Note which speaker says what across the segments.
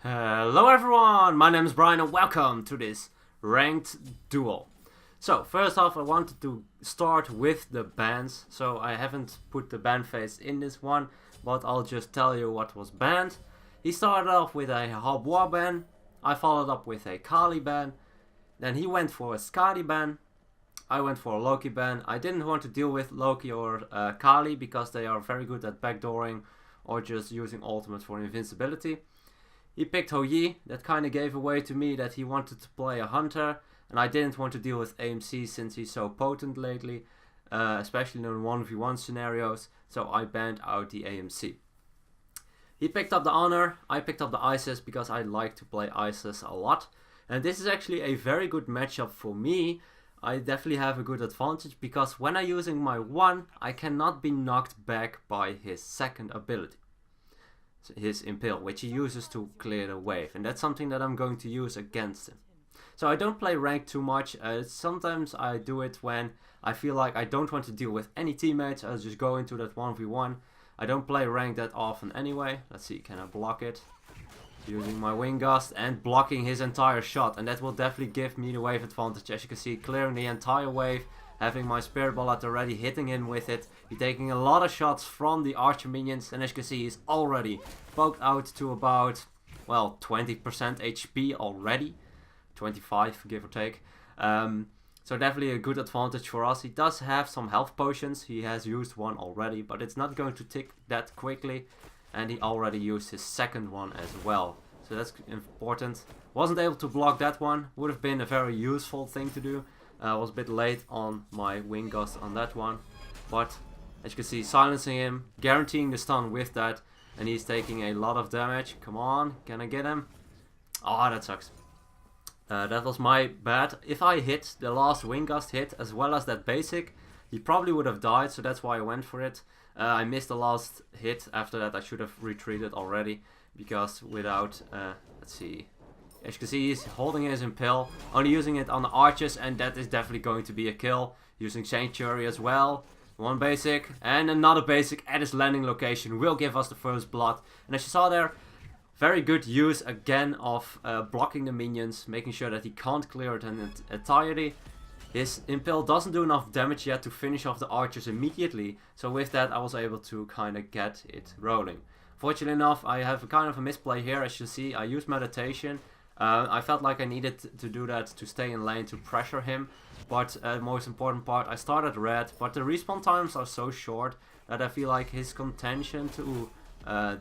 Speaker 1: Hello everyone, my name is Brian and welcome to this ranked duel. So first off I wanted to start with the bans, so I haven't put the ban phase in this one, but I'll just tell you what was banned. He started off with a Halbois ban, I followed up with a Kali ban, then he went for a Skadi ban, I went for a Loki ban. I didn't want to deal with Loki or Kali because they are very good at backdooring or just using ultimate for invincibility. He picked Hou Yi. That kind of gave away to me that he wanted to play a hunter, and I didn't want to deal with AMC since he's so potent lately, especially in 1v1 scenarios, so I banned out the AMC. He picked up the Anhur, I picked up the Isis because I like to play Isis a lot, and this is actually a very good matchup for me. I definitely have a good advantage because when I'm using my 1, I cannot be knocked back by his second ability. His Impale, which he uses to clear the wave, and that's something that I'm going to use against him. So I don't play ranked too much. Sometimes I do it when I feel like I don't want to deal with any teammates. I'll just go into that 1v1. I don't play ranked that often anyway. Let's see, can I block it? Using my Wing Gust and blocking his entire shot, and that will definitely give me the wave advantage. As you can see, clearing the entire wave, having my Spirit Ball at the ready, hitting him with it. He's taking a lot of shots from the archer minions, and as you can see, he's already poked out to about, well, 20% HP already. 25, give or take. So definitely a good advantage for us. He does have some health potions. He has used one already, but it's not going to tick that quickly. And he already used his second one as well. So that's important. Wasn't able to block that one. Would have been a very useful thing to do. I was a bit late on my Wing Gust on that one. But as you can see, silencing him, guaranteeing the stun with that. And he's taking a lot of damage. Come on, can I get him? Oh, that sucks. That was my bad. If I hit the last Wing Gust hit as well as that basic, he probably would have died. So that's why I went for it. I missed the last hit. After that I should have retreated already. Because without, let's see. As you can see, he's holding his Impale, only using it on the archers, and that is definitely going to be a kill. Using Sanctuary as well. One basic and another basic at his landing location will give us the first blood. And as you saw there, very good use again of blocking the minions, making sure that he can't clear it in entirety. His Impale doesn't do enough damage yet to finish off the archers immediately, so with that I was able to kind of get it rolling. Fortunately enough, I have a kind of a misplay here. As you see, I used meditation. I felt like I needed to do that to stay in lane to pressure him, but most important part, I started red, but the respawn times are so short that I feel like his contention to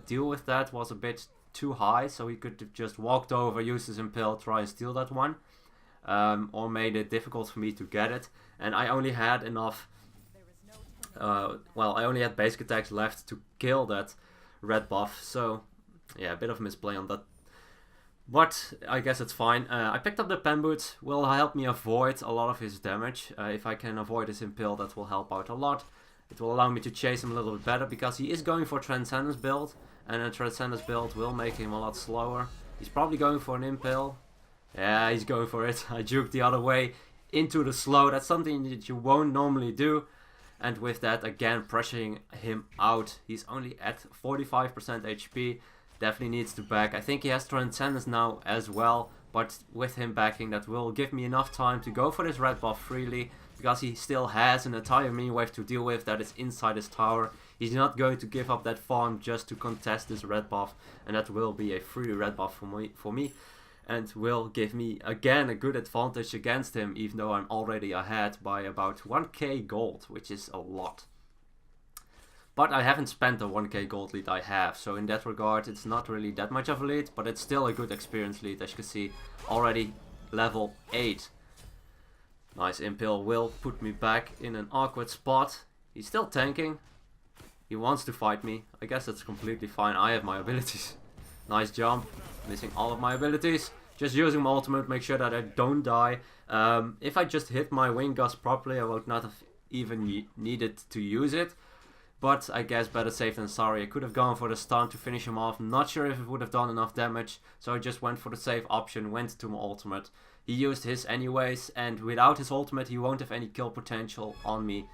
Speaker 1: deal with that was a bit too high, so he could have just walked over, used his Impale, try and steal that one. Or made it difficult for me to get it, and I only had enough, well, I only had basic attacks left to kill that red buff, so yeah, a bit of misplay on that, but I guess it's fine. I picked up the pen boots, will help me avoid a lot of his damage. If I can avoid his Impale, that will help out a lot. It will allow me to chase him a little bit better, because he is going for Transcendence build, and a Transcendence build will make him a lot slower. He's probably going for an Impale. Yeah, he's going for it. I juked the other way into the slow. That's something that you won't normally do. And with that, again, pressuring him out. He's only at 45% HP. Definitely needs to back. I think he has Transcendence now as well. But with him backing, that will give me enough time to go for this red buff freely. Because he still has an entire mini wave to deal with that is inside his tower. He's not going to give up that farm just to contest this red buff. And that will be a free red buff for me. And will give me, again, a good advantage against him, even though I'm already ahead by about 1k gold, which is a lot. But I haven't spent the 1k gold lead I have, so in that regard, it's not really that much of a lead, but it's still a good experience lead, as you can see, already level 8. Nice Impale will put me back in an awkward spot. He's still tanking. He wants to fight me. I guess that's completely fine. I have my abilities. Nice jump. Missing all of my abilities. Just using my ultimate, make sure that I don't die. If I just hit my Wing Gust properly, I would not have even needed to use it. But I guess better safe than sorry. I could have gone for the stun to finish him off. Not sure if it would have done enough damage. So I just went for the safe option, went to my ultimate. He used his anyways, and without his ultimate he won't have any kill potential on me.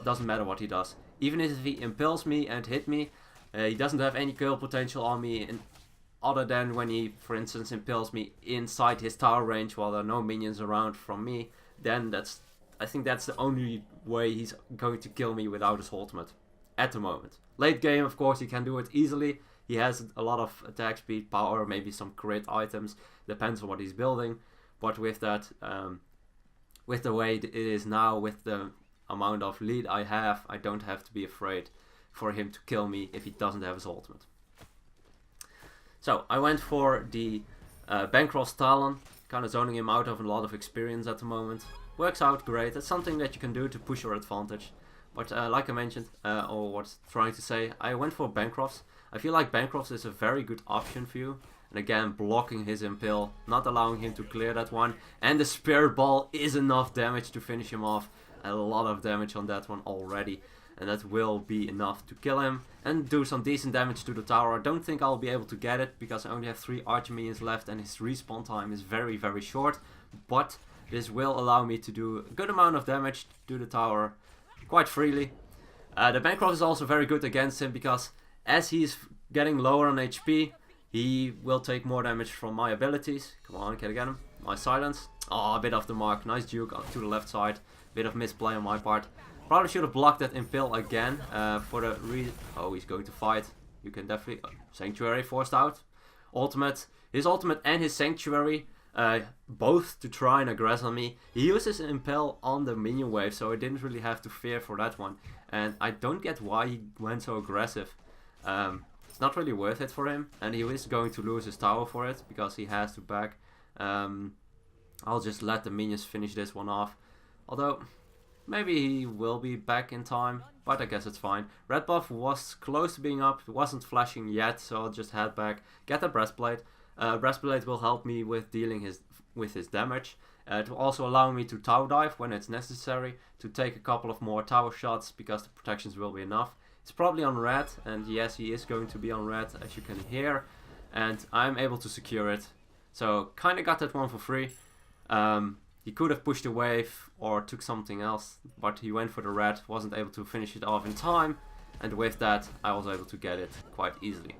Speaker 1: Doesn't matter what he does. Even if he impales me and hit me, he doesn't have any kill potential on me. And other than when he, for instance, impales me inside his tower range while there are no minions around from me, then I think that's the only way he's going to kill me without his ultimate at the moment. Late game, of course, he can do it easily. He has a lot of attack speed, power, maybe some crit items, depends on what he's building. But with that, with the way it is now, with the amount of lead I have, I don't have to be afraid for him to kill me if he doesn't have his ultimate. So I went for the Bancroft's Talon, kind of zoning him out of a lot of experience at the moment. Works out great. That's something that you can do to push your advantage. But like I mentioned, or was trying to say, I went for Bancroft's. I feel like Bancroft's is a very good option for you. And again, blocking his impale, not allowing him to clear that one. And the Spirit Ball is enough damage to finish him off. A lot of damage on that one already. And that will be enough to kill him and do some decent damage to the tower. I don't think I'll be able to get it because I only have 3 archer minions left and his respawn time is very, very short. But this will allow me to do a good amount of damage to the tower quite freely. The Bancroft is also very good against him because as he's getting lower on HP, he will take more damage from my abilities. Come on, can I get him? Nice silence. Oh, a bit off the mark. Nice juke to the left side. Bit of misplay on my part. Probably should have blocked that impale again for the reason. Oh, he's going to fight. You can definitely... Sanctuary forced out. Ultimate. His ultimate and his Sanctuary. Both to try and aggress on me. He uses impale on the minion wave, so I didn't really have to fear for that one. And I don't get why he went so aggressive. It's not really worth it for him. And he is going to lose his tower for it, because he has to back. I'll just let the minions finish this one off. Although... maybe he will be back in time, but I guess it's fine. Red buff was close to being up, it wasn't flashing yet, so I'll just head back, get the breastplate. Breastplate will help me with dealing with his damage. It will also allow me to tower dive when it's necessary, to take a couple of more tower shots, because the protections will be enough. It's probably on red, and yes, he is going to be on red, as you can hear. And I'm able to secure it. So, kinda got that one for free. He could have pushed a wave or took something else, but he went for the red, wasn't able to finish it off in time, and with that I was able to get it quite easily.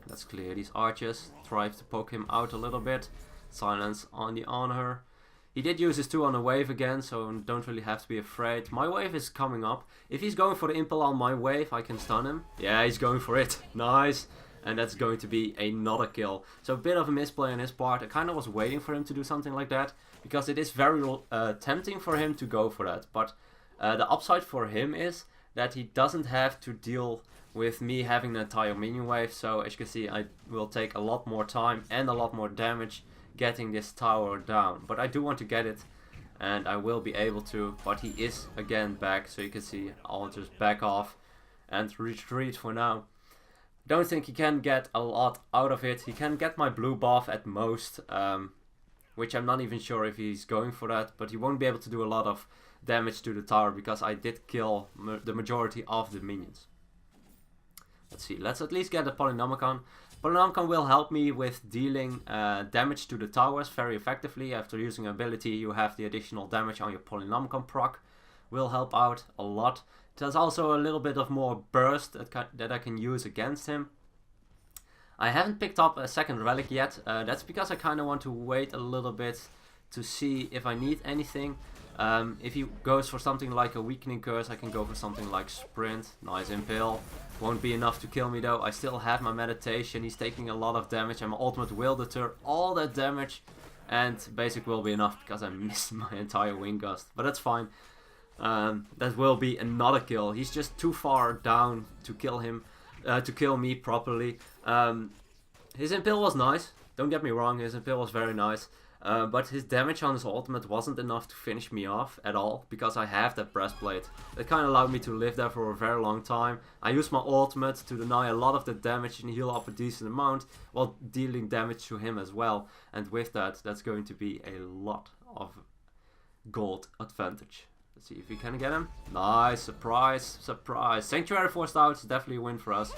Speaker 1: Let's clear these archers, try to poke him out a little bit, silence on the Anhur. He did use his 2 on the wave again, so don't really have to be afraid. My wave is coming up. If he's going for the impale on my wave, I can stun him. Yeah, he's going for it. Nice. And that's going to be another kill. So a bit of a misplay on his part. I kind of was waiting for him to do something like that, because it is very tempting for him to go for that. But the upside for him is that he doesn't have to deal with me having an entire minion wave. So as you can see, I will take a lot more time and a lot more damage getting this tower down. But I do want to get it, and I will be able to. But he is again back, so you can see I'll just back off and retreat for now. Don't think he can get a lot out of it. He can get my blue buff at most, which I'm not even sure if he's going for that, but he won't be able to do a lot of damage to the tower because I did kill the majority of the minions. Let's see, let's at least get a Polynomicon. Polynomicon will help me with dealing damage to the towers very effectively. After using ability, you have the additional damage on your Polynomicon proc. Will help out a lot. There's also a little bit of more burst that I can use against him. I haven't picked up a second relic yet. That's because I kind of want to wait a little bit to see if I need anything. If he goes for something like a weakening curse, I can go for something like sprint. Nice impale. Won't be enough to kill me though. I still have my meditation. He's taking a lot of damage and my ultimate will deter all that damage. And basic will be enough because I missed my entire wing gust. But that's fine. That will be another kill. He's just too far down to kill him, to kill me properly. His impale was nice, don't get me wrong, his impale was very nice, but his damage on his ultimate wasn't enough to finish me off at all, because I have that breastplate. It kind of allowed me to live there for a very long time. I used my ultimate to deny a lot of the damage and heal up a decent amount, while dealing damage to him as well, and with that, that's going to be a lot of gold advantage. Let's see if we can get him. Nice, surprise, surprise. Sanctuary forced out is definitely a win for us.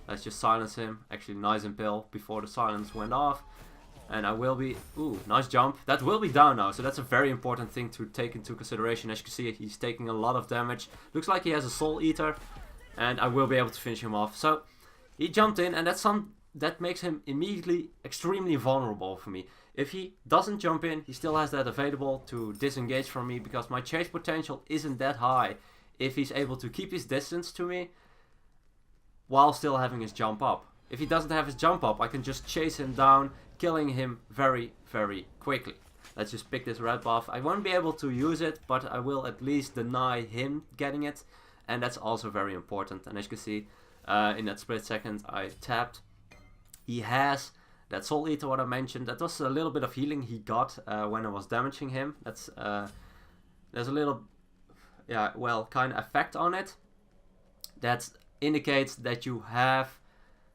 Speaker 1: Let's just silence him. Actually, nice impale before the silence went off. And I will be... ooh, nice jump. That will be down now, so that's a very important thing to take into consideration. As you can see, he's taking a lot of damage. Looks like he has a Soul Eater. And I will be able to finish him off. So, he jumped in, and that's that makes him immediately extremely vulnerable for me. If he doesn't jump in, he still has that available to disengage from me, because my chase potential isn't that high if he's able to keep his distance to me while still having his jump up. If he doesn't have his jump up, I can just chase him down, killing him very, very quickly. Let's just pick this red buff. I won't be able to use it, but I will at least deny him getting it. And that's also very important. And as you can see, in that split second I tapped. He has that Soul Eater, what I mentioned. That was a little bit of healing he got when I was damaging him. That's there's a little, yeah, well, kind of effect on it. That indicates that you have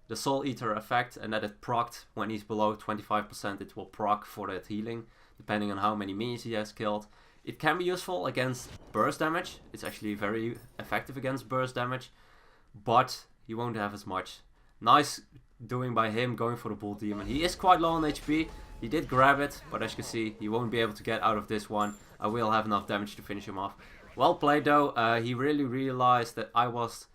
Speaker 1: the Soul Eater effect, and that it procced when he's below 25%. It will proc for that healing, depending on how many minions he has killed. It can be useful against burst damage. It's actually very effective against burst damage, but you won't have as much. Nice doing by him, going for the Bull Demon. He is quite low on HP. He did grab it, but as you can see, he won't be able to get out of this one. I will have enough damage to finish him off. Well played though. He really realized that I was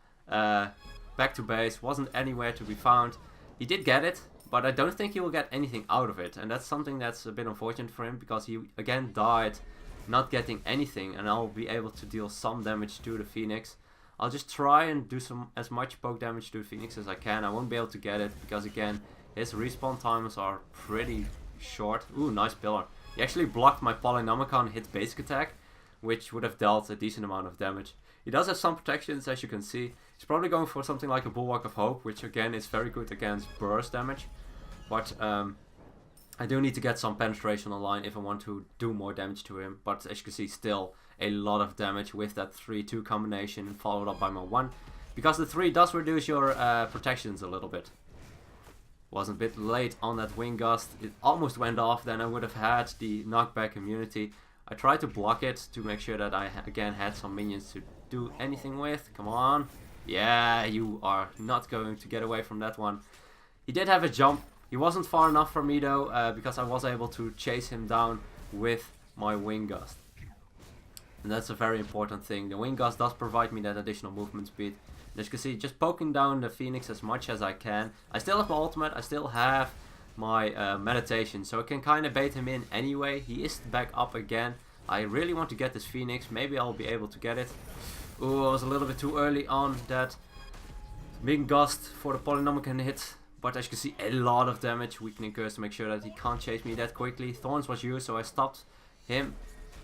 Speaker 1: back to base, wasn't anywhere to be found. He did get it, but I don't think he will get anything out of it, and that's something that's a bit unfortunate for him, because he again died not getting anything, and I'll be able to deal some damage to the Phoenix. I'll just try and do as much poke damage to the Phoenix as I can. I won't be able to get it, because again, his respawn times are pretty short. Ooh, nice pillar. He actually blocked my Polynomicon hit basic attack, which would have dealt a decent amount of damage. He does have some protections, as you can see. He's probably going for something like a Bulwark of Hope, which again is very good against burst damage. But I do need to get some penetration online if I want to do more damage to him. But as you can see, still a lot of damage with that 3-2 combination followed up by my 1. Because the 3 does reduce your protections a little bit. Was a bit late on that Wing Gust. It almost went off, then I would have had the knockback immunity. I tried to block it to make sure that I again had some minions to do anything with. Come on. Yeah, you are not going to get away from that one. He did have a jump. He wasn't far enough for me though, because I was able to chase him down with my Wing Gust. And that's a very important thing. The Wing Gust does provide me that additional movement speed. And as you can see, just poking down the Phoenix as much as I can. I still have my ultimate, I still have my meditation, so I can kind of bait him in anyway. He is back up again. I really want to get this Phoenix. Maybe I'll be able to get it. Ooh, I was a little bit too early on that Wing Gust for the Polynomicon hit. But as you can see, a lot of damage. Weakening Curse to make sure that he can't chase me that quickly. Thorns was used, so I stopped him.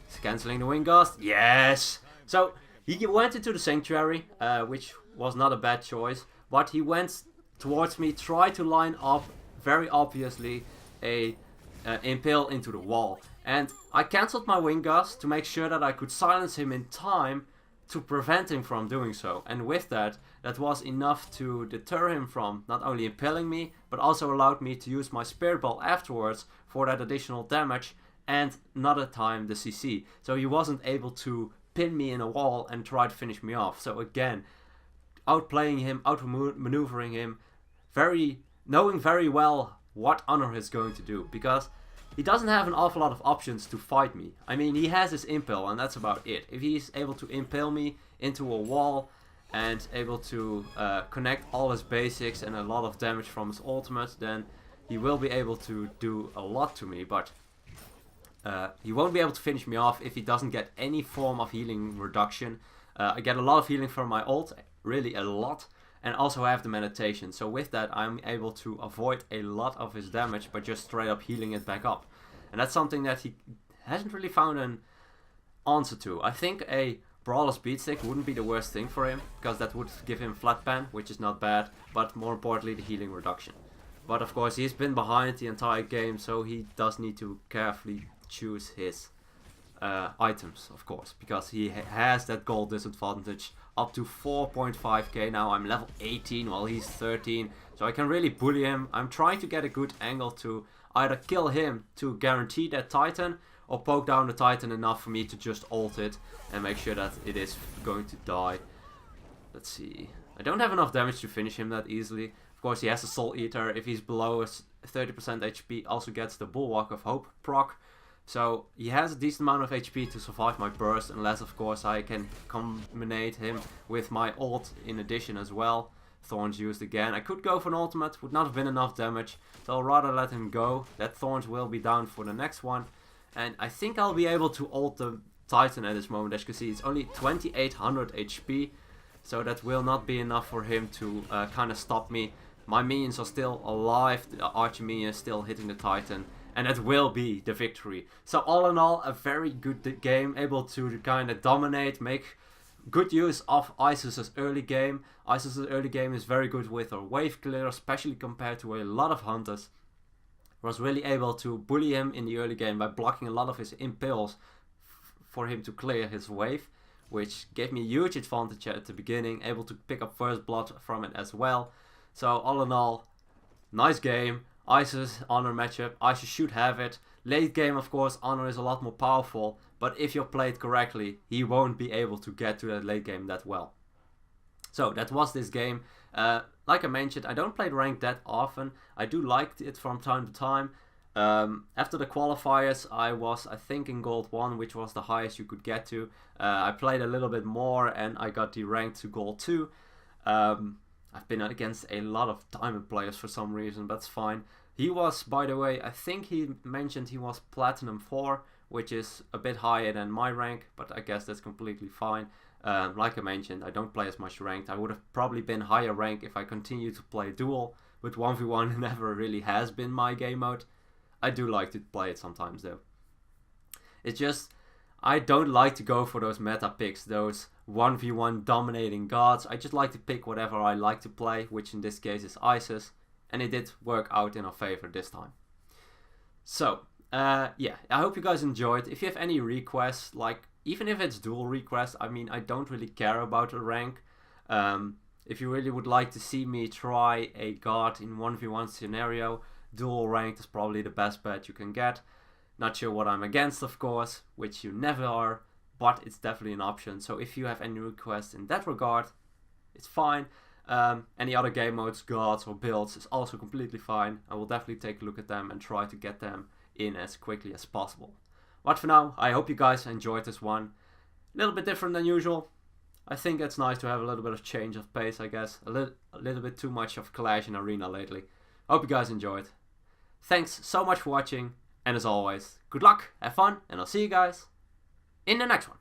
Speaker 1: He's cancelling the Wing Gust. Yes! So, he went into the Sanctuary, which was not a bad choice. But he went towards me, tried to line up, very obviously, a impale into the wall. And I cancelled my Wing Gust to make sure that I could silence him in time to prevent him from doing so. And with that, that was enough to deter him from not only impaling me, but also allowed me to use my Spirit Ball afterwards for that additional damage, and another time the CC. So he wasn't able to pin me in a wall and try to finish me off. So again, outplaying him, outmaneuvering him, knowing very well what Anhur is going to do, because he doesn't have an awful lot of options to fight me. I mean, he has his impale, and that's about it. If he's able to impale me into a wall and able to connect all his basics and a lot of damage from his ultimate, then he will be able to do a lot to me. But he won't be able to finish me off if he doesn't get any form of healing reduction. I get a lot of healing from my ult, really a lot. And also have the meditation, so with that I'm able to avoid a lot of his damage by just straight up healing it back up. And that's something that he hasn't really found an answer to. I think a Brawler's Beatstick wouldn't be the worst thing for him, because that would give him flat ban, which is not bad, but more importantly the healing reduction. But of course he's been behind the entire game, so he does need to carefully choose his items, of course, because he has that gold disadvantage up to 4.5k. Now I'm level 18 while he's 13, so I can really bully him. I'm trying to get a good angle to either kill him to guarantee that Titan, or poke down the Titan enough for me to just ult it and make sure that it is going to die. Let's see. I don't have enough damage to finish him that easily. Of course he has the Soul Eater. If he's below 30% HP, also gets the Bulwark of Hope proc. So he has a decent amount of HP to survive my burst, unless of course I can combine him with my ult in addition as well. Thorns used again. I could go for an ultimate, would not have been enough damage, so I'll rather let him go. That Thorns will be down for the next one. And I think I'll be able to ult the Titan at this moment. As you can see, it's only 2800 HP, so that will not be enough for him to kind of stop me. My minions are still alive, the archer minion is still hitting the Titan, and it will be the victory. So all in all, a very good game, able to kind of dominate, make good use of Isus's early game. Isus's early game is very good with her wave clear, especially compared to a lot of hunters. Was really able to bully him in the early game by blocking a lot of his impales for him to clear his wave, which gave me a huge advantage at the beginning, able to pick up first blood from it as well. So all in all, nice game. Isus Anhur matchup, Isus should have it. Late game, of course, Anhur is a lot more powerful, but if you're played correctly, he won't be able to get to that late game that well. So that was this game. Like I mentioned, I don't play ranked that often. I do like it from time to time. After the qualifiers, I was, I think, in Gold 1, which was the highest you could get to. I played a little bit more and I got deranked to Gold 2. I've been against a lot of Diamond players for some reason, but that's fine. He was, by the way, I think he mentioned he was Platinum 4, which is a bit higher than my rank, but I guess that's completely fine. Like I mentioned, I don't play as much ranked. I would have probably been higher rank if I continued to play Duel, but 1v1 never really has been my game mode. I do like to play it sometimes though. It's just, I don't like to go for those meta picks, those 1v1 dominating gods. I just like to pick whatever I like to play, which in this case is Isus, and it did work out in our favor this time. So, yeah, I hope you guys enjoyed. If you have any requests, like, even if it's dual requests, I mean, I don't really care about the rank. If you really would like to see me try a god in 1v1 scenario, dual ranked is probably the best bet you can get. Not sure what I'm against, of course, which you never are, but it's definitely an option. So if you have any requests in that regard, it's fine. Any other game modes, gods or builds is also completely fine. I will definitely take a look at them and try to get them in as quickly as possible. But for now, I hope you guys enjoyed this one. A little bit different than usual. I think it's nice to have a little bit of change of pace, I guess. A little bit too much of Clash and Arena lately. Hope you guys enjoyed. Thanks so much for watching. And as always, good luck, have fun, and I'll see you guys in the next one.